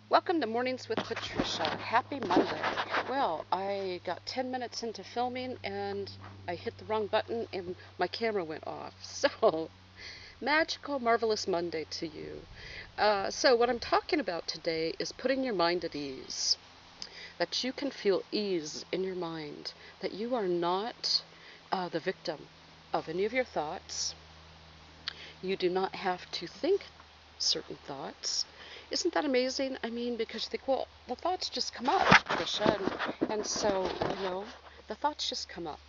Welcome to Mornings with Patricia. Happy Monday. Well, I got 10 minutes into filming and I hit the wrong button and my camera went off. So, magical, marvelous Monday to you. So, what I'm talking about today is putting your mind at ease. That you can feel ease in your mind. That you are not the victim of any of your thoughts. You do not have to think certain thoughts. Isn't that amazing? I mean, because you think, well, the thoughts just come up, Trisha, and so, the thoughts just come up.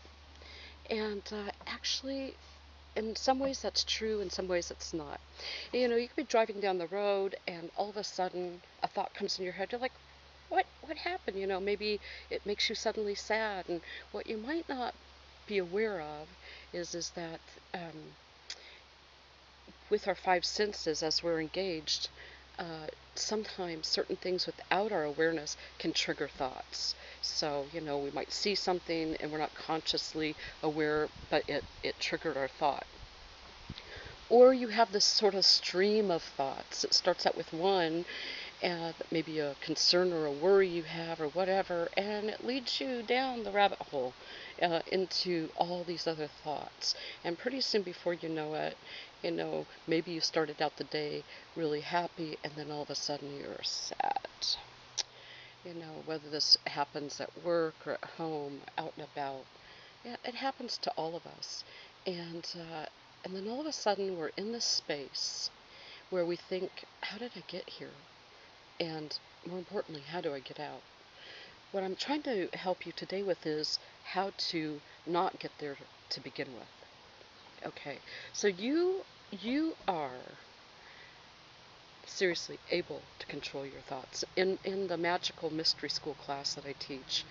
And actually, in some ways that's true, in some ways it's not. You could be driving down the road, and all of a sudden a thought comes in your head. You're like, what happened? Maybe it makes you suddenly sad. And what you might not be aware of is that with our five senses as we're engaged, sometimes certain things without our awareness can trigger thoughts. So, we might see something and we're not consciously aware, but it triggered our thought. Or you have this sort of stream of thoughts. It starts out with one, maybe a concern or a worry you have or whatever, and it leads you down the rabbit hole into all these other thoughts. And pretty soon before you know it, maybe you started out the day really happy and then all of a sudden you're sad. Whether this happens at work or at home, out and about. Yeah, it happens to all of us. And then all of a sudden we're in this space where we think, how did I get here? And more importantly, how do I get out? What I'm trying to help you today with is how to not get there to begin with. Okay, so you are seriously able to control your thoughts. In the magical mystery school class that I teach,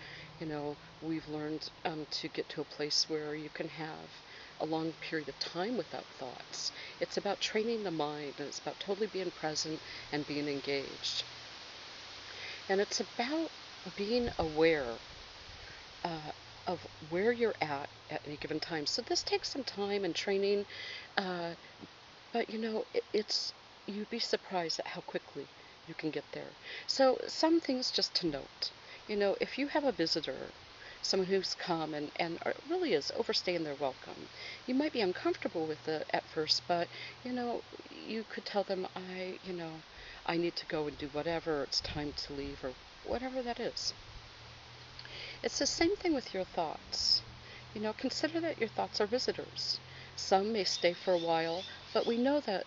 we've learned to get to a place where you can have a long period of time without thoughts. It's about training the mind, and it's about totally being present and being engaged. And it's about being aware of where you're at any given time. So this takes some time and training, but you'd be surprised at how quickly you can get there. So some things just to note. If you have a visitor, someone who's come and really is overstaying their welcome, you might be uncomfortable with it at first, but you could tell them, I need to go and do whatever, it's time to leave, or whatever that is. It's the same thing with your thoughts. Consider that your thoughts are visitors. Some may stay for a while, but we know that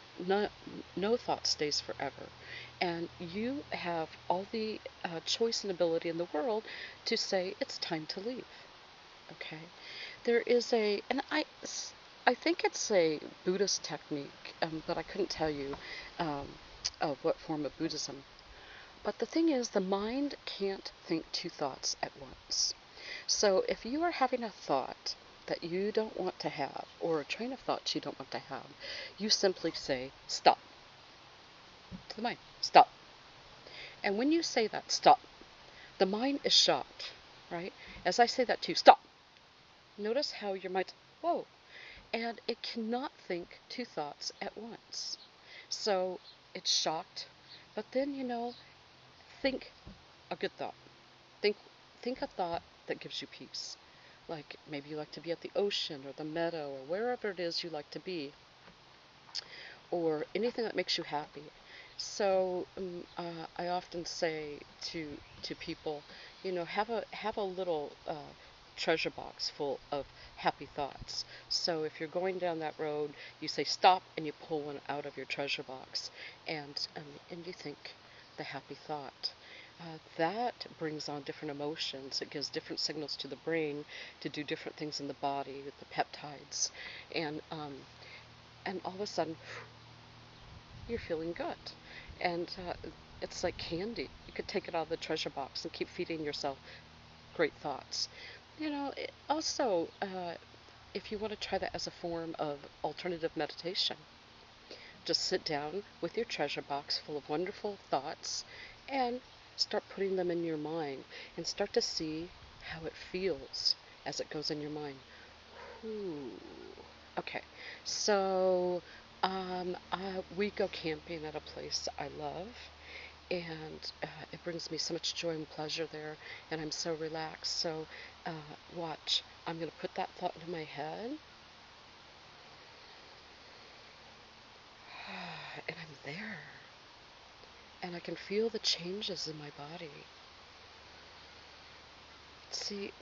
no thought stays forever. And you have all the choice and ability in the world to say it's time to leave. Okay? There is and I think it's a Buddhist technique, but I couldn't tell you of what form of Buddhism. But the thing is, the mind can't think two thoughts at once. So if you are having a thought that you don't want to have, or a train of thoughts you don't want to have, you simply say, stop. To the mind, stop. And when you say that, stop, the mind is shocked, right? As I say that to you, stop. Notice how your mind, whoa. And it cannot think two thoughts at once. So it's shocked, but then, think a good thought. Think a thought that gives you peace. Like maybe you like to be at the ocean or the meadow or wherever it is you like to be, or anything that makes you happy. So I often say to people, have a little treasure box full of happy thoughts. So if you're going down that road, you say stop and you pull one out of your treasure box, and you think the happy thought. That brings on different emotions. It gives different signals to the brain to do different things in the body with the peptides, and all of a sudden you're feeling good, and it's like candy. You could take it out of the treasure box and keep feeding yourself great thoughts. Also, if you want to try that as a form of alternative meditation, just sit down with your treasure box full of wonderful thoughts and start putting them in your mind and start to see how it feels as it goes in your mind. Ooh. Okay, so we go camping at a place I love, and it brings me so much joy and pleasure there, and I'm so relaxed. So watch, I'm going to put that thought into my head, and I'm there, and I can feel the changes in my body. See,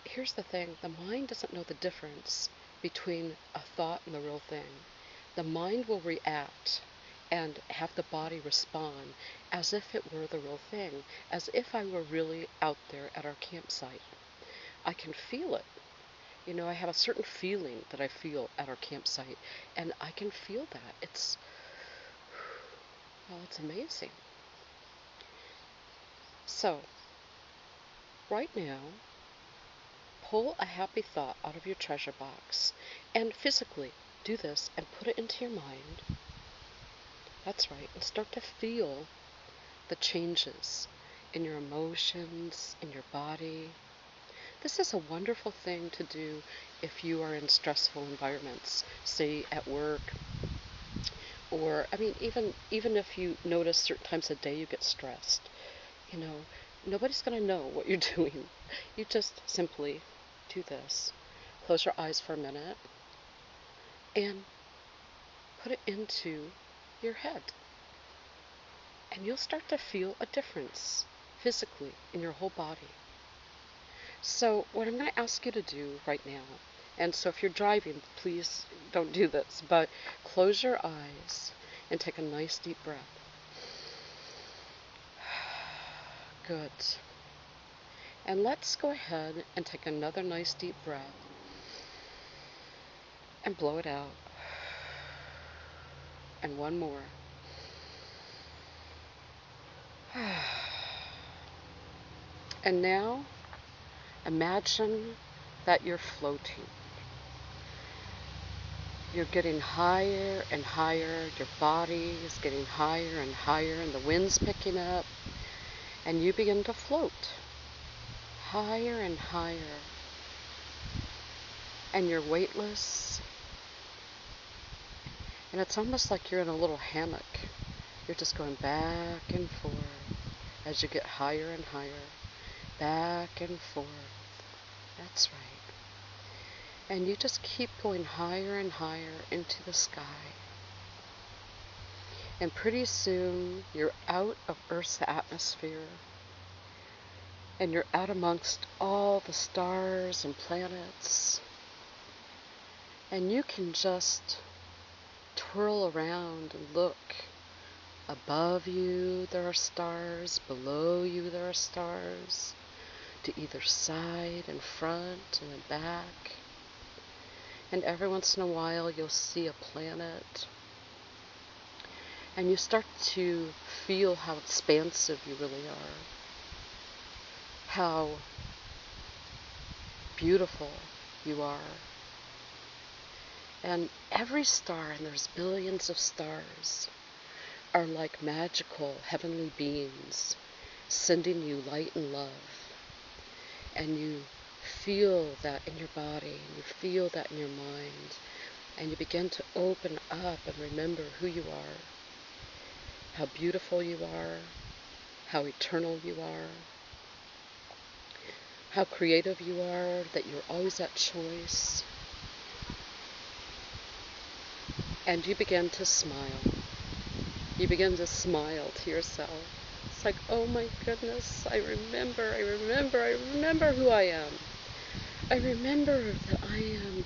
here's the thing, the mind doesn't know the difference between a thought and the real thing. The mind will react and have the body respond as if it were the real thing, as if I were really out there at our campsite. I can feel it. You know, I have a certain feeling that I feel at our campsite, and I can feel that. Well, it's amazing. So, right now, pull a happy thought out of your treasure box and physically do this and put it into your mind. That's right, and start to feel the changes in your emotions, in your body. This is a wonderful thing to do if you are in stressful environments, say at work, or I mean even if you notice certain times of day you get stressed. You know, nobody's going to know what you're doing. You just simply do this. Close your eyes for a minute and put it into your head. And you'll start to feel a difference physically in your whole body. So what I'm going to ask you to do right now, and so if you're driving, please don't do this, but close your eyes and take a nice deep breath. Good. And let's go ahead and take another nice deep breath and blow it out. And one more. And now, imagine that you're floating. You're getting higher and higher. Your body is getting higher and higher, and the wind's picking up. And you begin to float higher and higher. And you're weightless. And it's almost like you're in a little hammock. You're just going back and forth as you get higher and higher. Back and forth. That's right. And you just keep going higher and higher into the sky. And pretty soon you're out of Earth's atmosphere. And you're out amongst all the stars and planets. And you can just twirl around and look. Above you there are stars, below you there are stars, to either side and front and back. And every once in a while you'll see a planet. And you start to feel how expansive you really are. How beautiful you are. And every star, and there's billions of stars, are like magical heavenly beings sending you light and love. And you feel that in your body, and you feel that in your mind, and you begin to open up and remember who you are, how beautiful you are, how eternal you are, how creative you are, that you're always at choice. And you begin to smile. You begin to smile to yourself. It's like, oh my goodness, I remember who I am. I remember that I am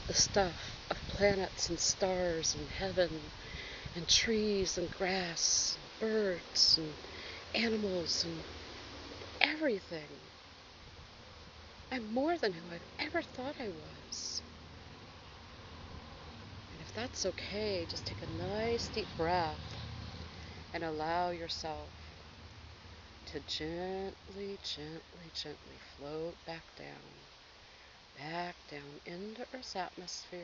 the stuff of planets and stars and heaven and trees and grass, and birds and animals and everything. I'm more than who I've ever thought I was. And if that's okay, just take a nice deep breath and allow yourself to gently, gently, gently float back down into Earth's atmosphere,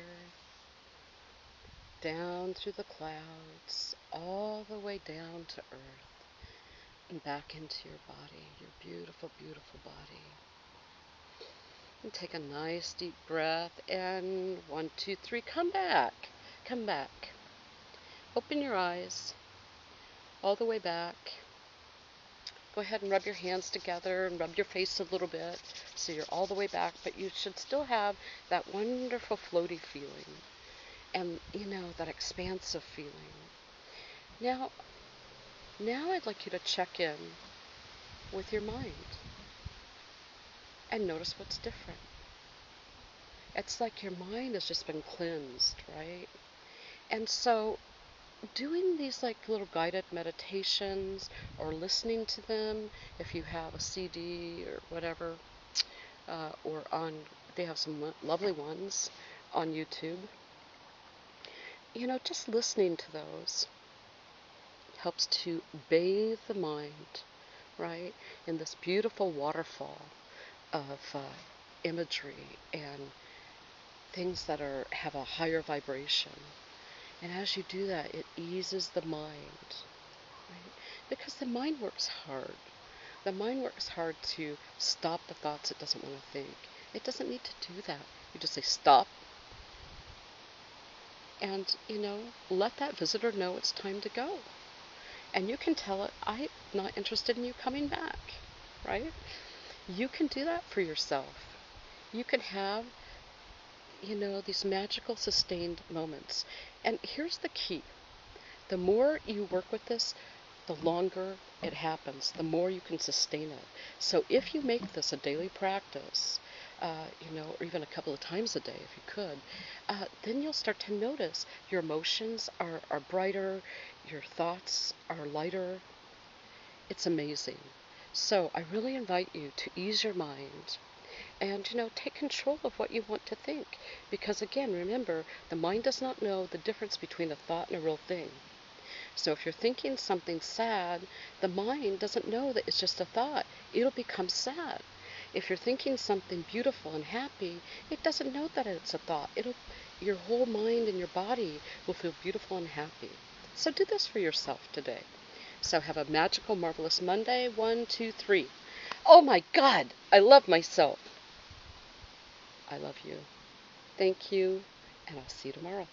down through the clouds, all the way down to Earth, and back into your body, your beautiful, beautiful body. And take a nice deep breath, and 1, 2, 3, come back. Come back. Open your eyes all the way back. go ahead and rub your hands together and rub your face a little bit so you're all the way back, but you should still have that wonderful floaty feeling and, that expansive feeling. Now, I'd like you to check in with your mind and notice what's different. It's like your mind has just been cleansed, right? And so doing these like little guided meditations or listening to them, if you have a CD or whatever, or they have some lovely ones on YouTube, just listening to those helps to bathe the mind, right, in this beautiful waterfall of imagery and things that have a higher vibration. And as you do that, it eases the mind, right? Because the mind works hard. The mind works hard to stop the thoughts it doesn't want to think. It doesn't need to do that. You just say stop. And, let that visitor know it's time to go. And you can tell it, I'm not interested in you coming back, right? You can do that for yourself. You can have, these magical sustained moments. And here's the key. The more you work with this, the longer it happens, the more you can sustain it. So if you make this a daily practice, or even a couple of times a day if you could, then you'll start to notice your emotions are brighter, your thoughts are lighter. It's amazing. So I really invite you to ease your mind and, take control of what you want to think. Because again, remember, the mind does not know the difference between a thought and a real thing. So if you're thinking something sad, the mind doesn't know that it's just a thought. It'll become sad. If you're thinking something beautiful and happy, it doesn't know that it's a thought. Your whole mind and your body will feel beautiful and happy. So do this for yourself today. So have a magical, marvelous Monday. 1, 2, 3. Oh my God, I love myself. I love you. Thank you, and I'll see you tomorrow.